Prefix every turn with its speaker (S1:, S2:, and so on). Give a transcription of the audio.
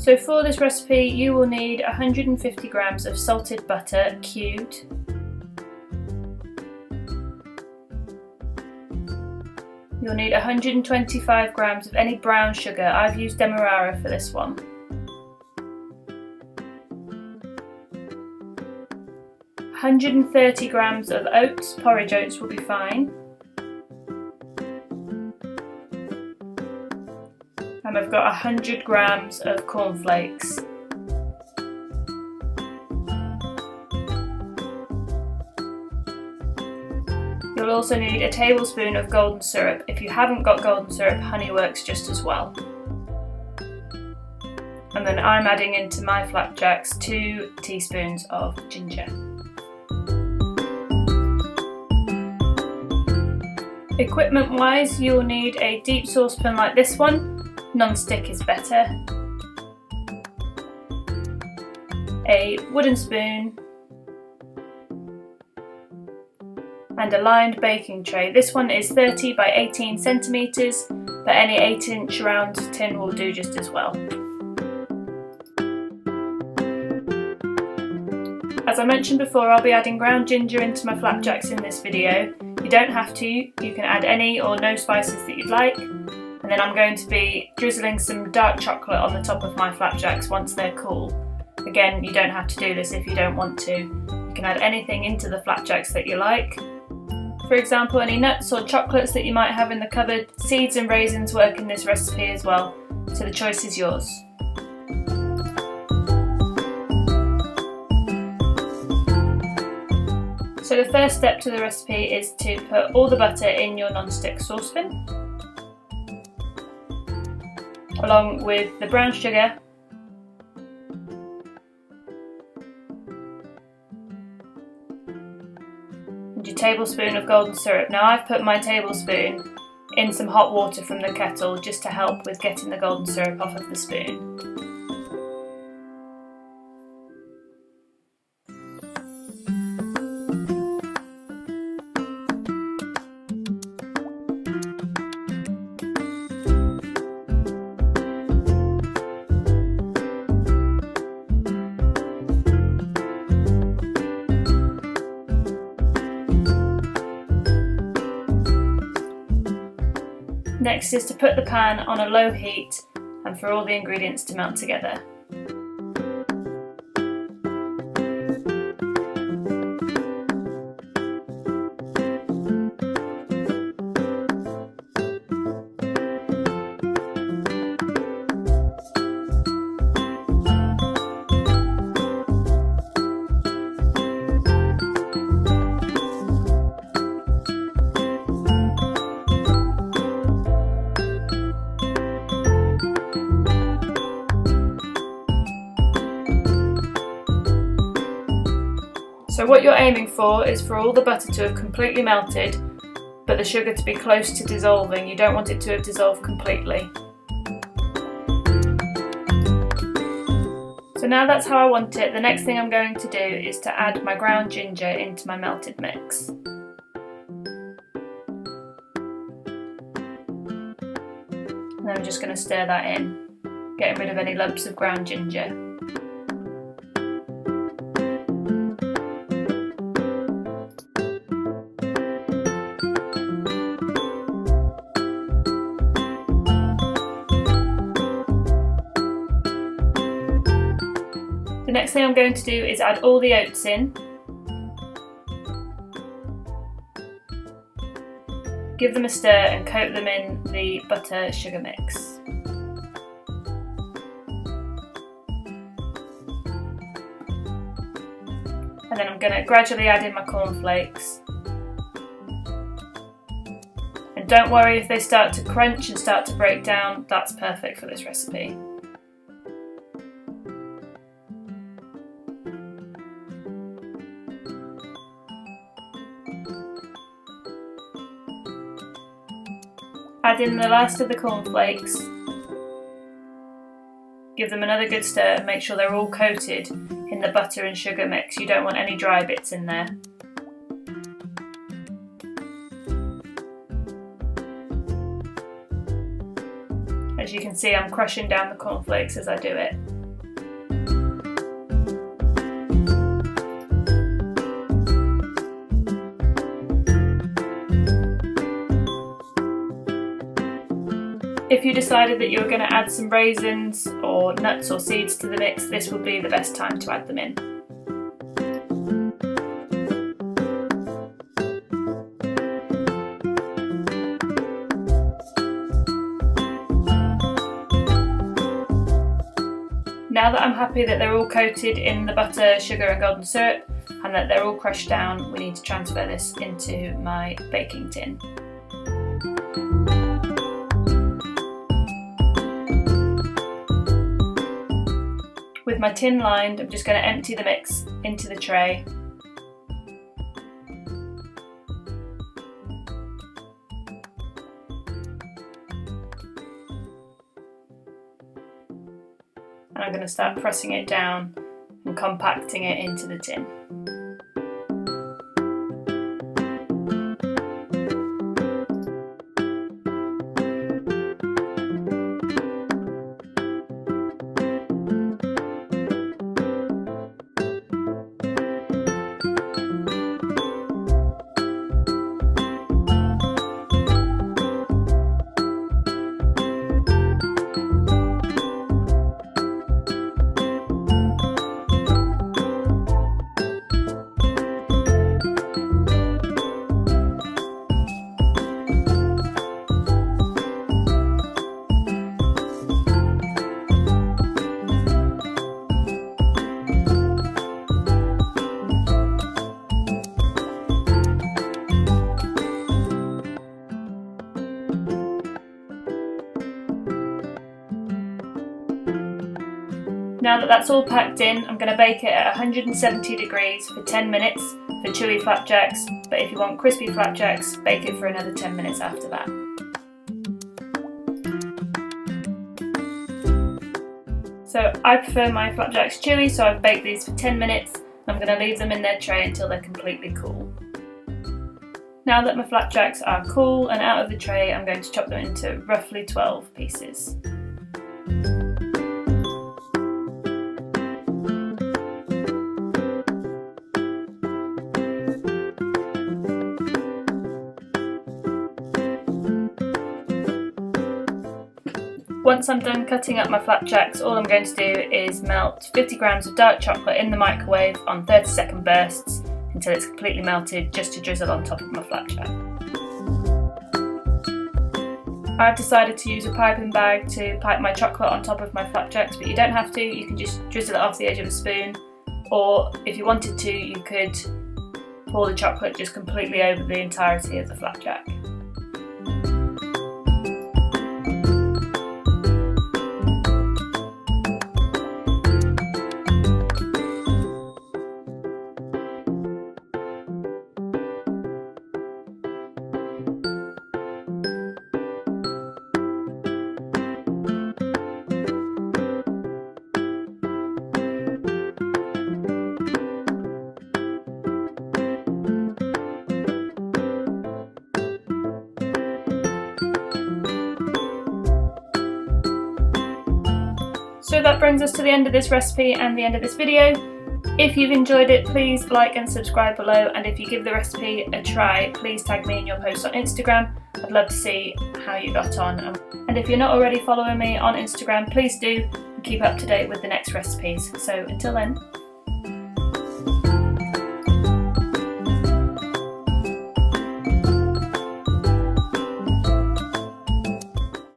S1: So for this recipe you will need 150 grams of salted butter cubed, you'll need 125 grams of any brown sugar. I've used Demerara for this one. 130 grams of oats, porridge oats will be fine. And I've got 100 grams of cornflakes. You'll also need a tablespoon of golden syrup. If you haven't got golden syrup, honey works just as well. And then I'm adding into my flapjacks 2 teaspoons of ginger. Equipment wise, you'll need a deep saucepan like this one, non-stick is better, a wooden spoon, and a lined baking tray. This one is 30 by 18 centimetres, but any 8-inch round tin will do just as well. As I mentioned before, I'll be adding ground ginger into my flapjacks in this video. You don't have to, you can add any or no spices that you'd like. And then I'm going to be drizzling some dark chocolate on the top of my flapjacks once they're cool. Again, you don't have to do this if you don't want to. You can add anything into the flapjacks that you like. For example, any nuts or chocolates that you might have in the cupboard. Seeds and raisins work in this recipe as well, so the choice is yours. So the first step to the recipe is to put all the butter in your non-stick saucepan, along with the brown sugar, and your tablespoon of golden syrup. Now I've put my tablespoon in some hot water from the kettle just to help with getting the golden syrup off of the spoon. Next is to put the pan on a low heat and for all the ingredients to melt together. So what you're aiming for is for all the butter to have completely melted, but the sugar to be close to dissolving. You don't want it to have dissolved completely. So now that's how I want it, the next thing I'm going to do is to add my ground ginger into my melted mix. And then I'm just going to stir that in, getting rid of any lumps of ground ginger. The next thing I'm going to do is add all the oats in. Give them a stir and coat them in the butter sugar mix. And then I'm going to gradually add in my cornflakes. And don't worry if they start to crunch and start to break down, that's perfect for this recipe. Add in the last of the cornflakes, give them another good stir and make sure they're all coated in the butter and sugar mix. You don't want any dry bits in there. As you can see, I'm crushing down the cornflakes as I do it. If you decided that you were going to add some raisins or nuts or seeds to the mix, this would be the best time to add them in. Now that I'm happy that they're all coated in the butter, sugar and golden syrup and that they're all crushed down, we need to transfer this into my baking tin. With my tin lined, I'm just going to empty the mix into the tray. And I'm going to start pressing it down and compacting it into the tin. Now that that's all packed in, I'm going to bake it at 170 degrees for 10 minutes for chewy flapjacks, but if you want crispy flapjacks, bake it for another 10 minutes after that. So I prefer my flapjacks chewy, so I've baked these for 10 minutes. I'm going to leave them in their tray until they're completely cool. Now that my flapjacks are cool and out of the tray, I'm going to chop them into roughly 12 pieces. Once I'm done cutting up my flapjacks, all I'm going to do is melt 50 grams of dark chocolate in the microwave on 30-second bursts until it's completely melted, just to drizzle on top of my flapjack. I've decided to use a piping bag to pipe my chocolate on top of my flapjacks, but you don't have to, you can just drizzle it off the edge of a spoon, or if you wanted to, you could pour the chocolate just completely over the entirety of the flapjack. So that brings us to the end of this recipe and the end of this video. If you've enjoyed it, please like and subscribe below, and if you give the recipe a try, please tag me in your post on Instagram. I'd love to see how you got on. And if you're not already following me on Instagram, please do, and keep up to date with the next recipes. So until then,